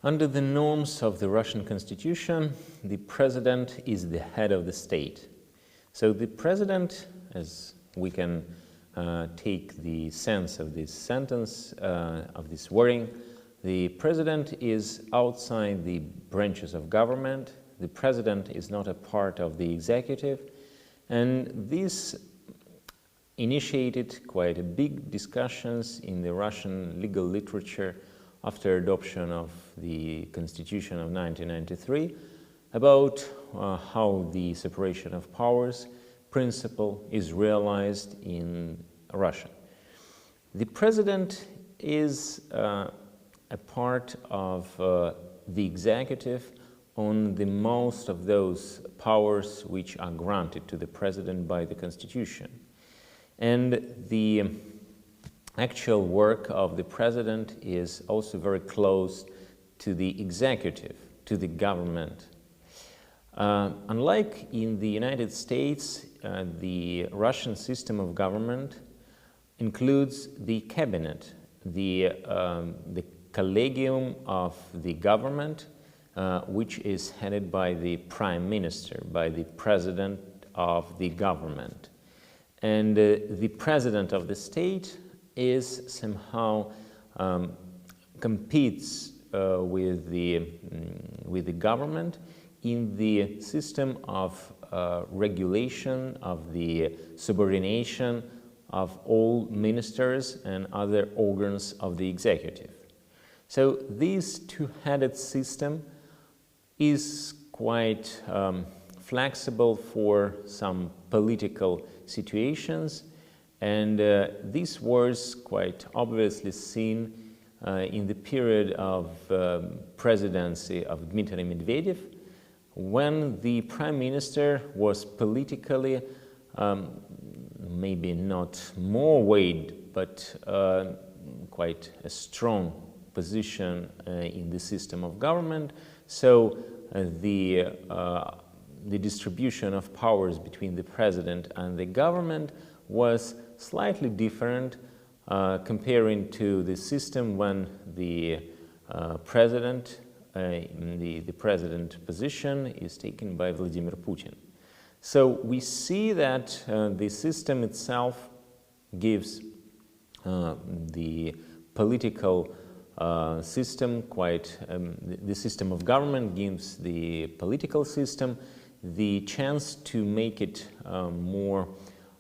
Under the norms of the Russian constitution, the president is the head of the state. So the president, as we can take the sense of this sentence, of this wording, the president is outside the branches of government. The president is not a part of the executive, and this initiated quite a big discussions in the Russian legal literature after adoption of the Constitution of 1993 about how the separation of powers principle is realized in Russia. The president is a part of the executive on the most of those powers which are granted to the president by the Constitution. And the actual work of the president is also very close to the executive, to the government. Unlike in the United States, the Russian system of government includes the cabinet, the collegium of the government, which is headed by the prime minister, by the president of the government. And the president of the state is somehow competes with the government in the system of regulation, of the subordination of all ministers and other organs of the executive. So this two-headed system is quite flexible for some political situations, and this was quite obviously seen in the period of presidency of Dmitry Medvedev, when the prime minister was politically maybe not more weight, but quite a strong position in the system of government. So the distribution of powers between the president and the government was slightly different comparing to the system when the president, the president position is taken by Vladimir Putin. So we see that the system itself gives the political system the system of government gives the political system the chance to make it more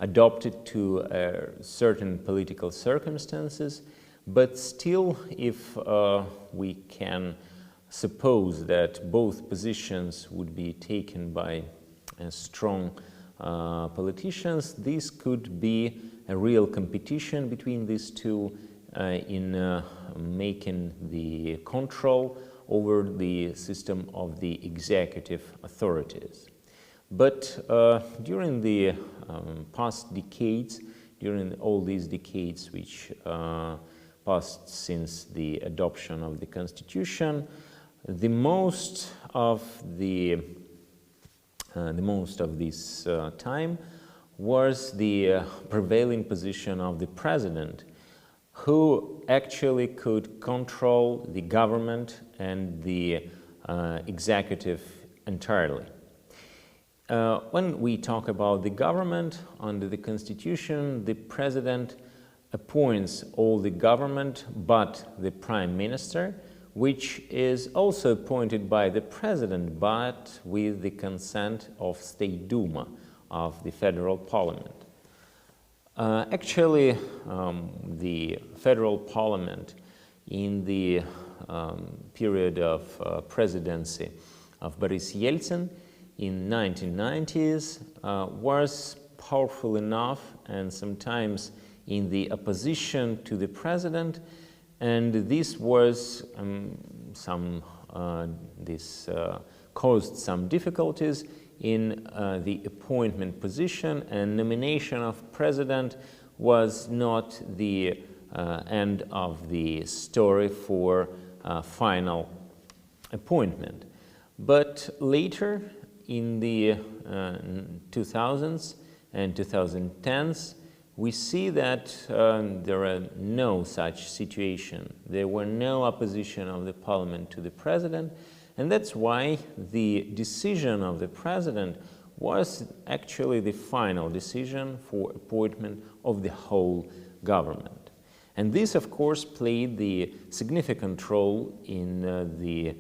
adopted to certain political circumstances, but still, if we can suppose that both positions would be taken by strong politicians, this could be a real competition between these two in making the control over the system of the executive authorities. But during the past decades, during all these decades which passed since the adoption of the Constitution, the most of this time was the prevailing position of the president, who actually could control the government and the executive entirely. When we talk about the government under the Constitution, the president appoints all the government but the prime minister, which is also appointed by the president but with the consent of State Duma, of the federal parliament. Actually, the federal parliament in the period of presidency of Boris Yeltsin in 1990s was powerful enough and sometimes in the opposition to the president, and this was caused some difficulties in the appointment position, and nomination of president was not the end of the story for final appointment. But later, in the 2000s and 2010s, we see that there are no such situation. There were no opposition of the parliament to the president, and that's why the decision of the president was actually the final decision for appointment of the whole government. And this, of course, played the significant role in the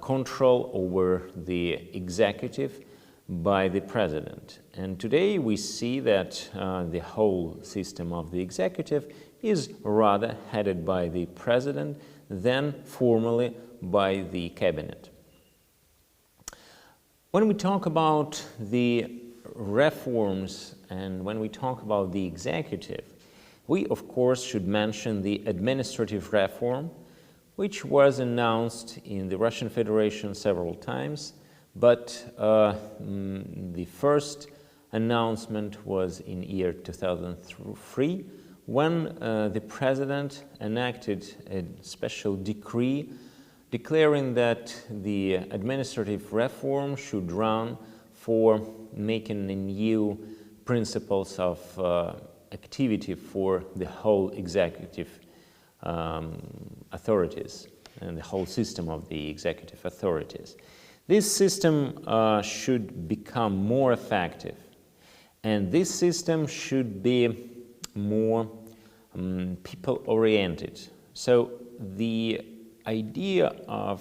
control over the executive by the president. And today we see that the whole system of the executive is rather headed by the president than formally by the cabinet. When we talk about the reforms and when we talk about the executive, we of course should mention the administrative reform, which was announced in the Russian Federation several times, but the first announcement was in year 2003, when the president enacted a special decree declaring that the administrative reform should run for making new principles of activity for the whole executive authorities and the whole system of the executive authorities. This system should become more effective, and this system should be more people-oriented. So the idea of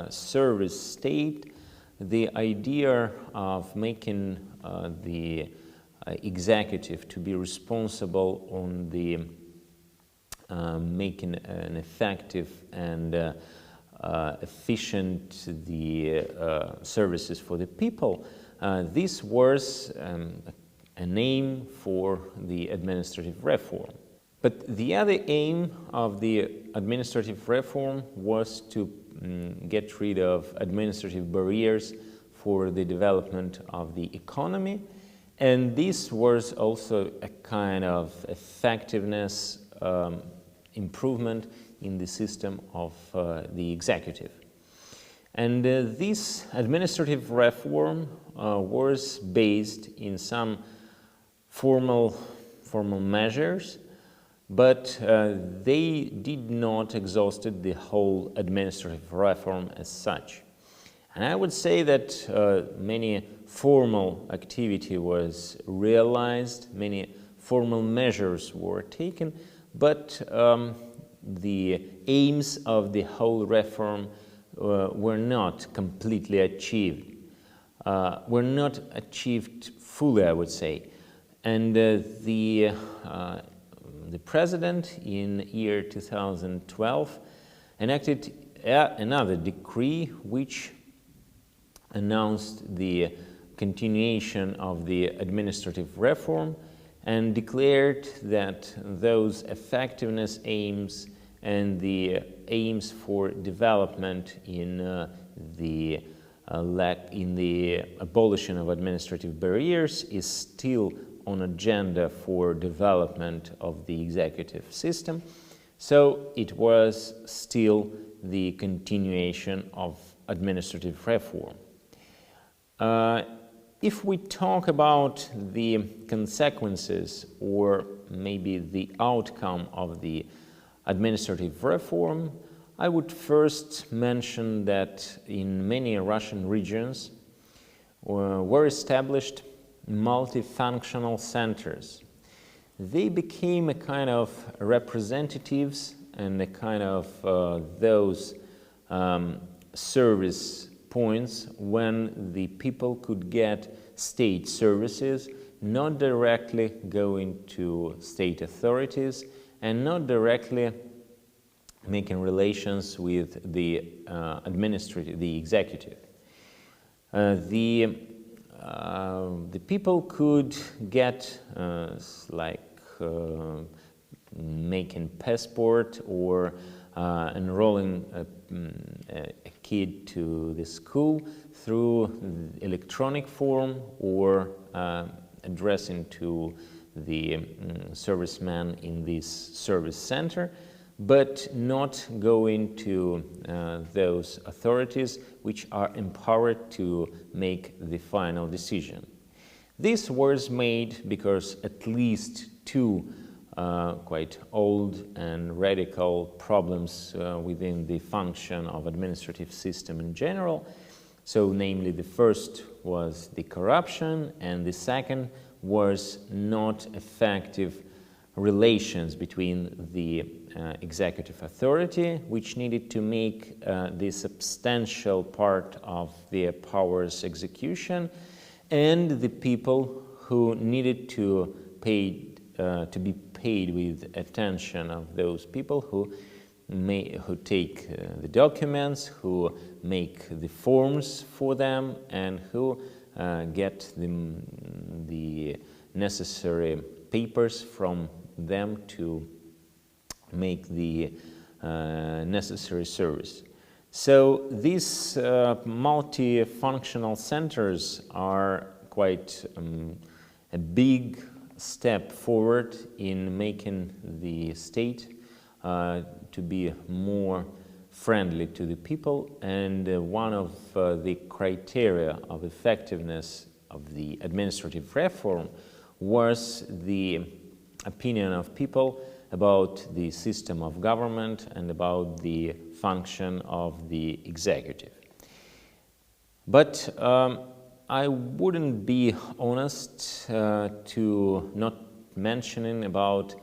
service state, the idea of making the executive to be responsible on the making an effective and efficient the services for the people, this was an aim for the administrative reform. But the other aim of the administrative reform was to get rid of administrative barriers for the development of the economy, and this was also a kind of effectiveness improvement in the system of the executive. And this administrative reform was based in some formal measures, but they did not exhaust the whole administrative reform as such. And I would say that many formal activity was realized, many formal measures were taken, but the aims of the whole reform were not completely achieved, were not achieved fully, I would say. And the president in year 2012 enacted another decree which announced the continuation of the administrative reform and declared that those effectiveness aims and the aims for development in the abolition of administrative barriers is still on agenda for development of the executive system. So it was still the continuation of administrative reform. If we talk about the consequences or maybe the outcome of the administrative reform, I would first mention that in many Russian regions were established multifunctional centers. They became a kind of representatives and a kind of those service points when the people could get state services, not directly going to state authorities and not directly making relations with the executive. The people could get making passport or enrolling a kid to the school through electronic form or addressing to the serviceman in this service center, but not going to those authorities which are empowered to make the final decision. This was made because at least two quite old and radical problems within the function of administrative system in general. So namely, the first was the corruption, and the second was not effective relations between the executive authority, which needed to make the substantial part of their powers execution, and the people who needed to be paid with attention of those people who take the documents, who make the forms for them, and who get the necessary papers from them to make the necessary service. So these multifunctional centers are quite a big step forward in making the state to be more friendly to the people, and one of the criteria of effectiveness of the administrative reform was the opinion of people about the system of government and about the function of the executive. But I wouldn't be honest to not mentioning about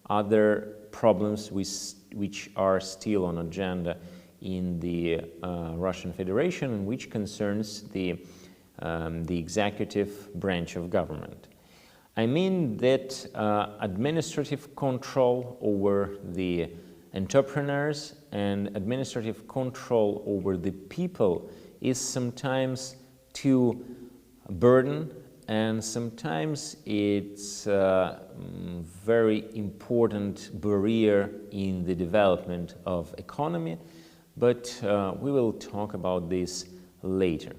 other problems which are still on agenda in the Russian Federation, which concerns the executive branch of government. I mean that administrative control over the entrepreneurs and administrative control over the people is sometimes too burden, and sometimes it's a very important barrier in the development of economy, but we will talk about this later.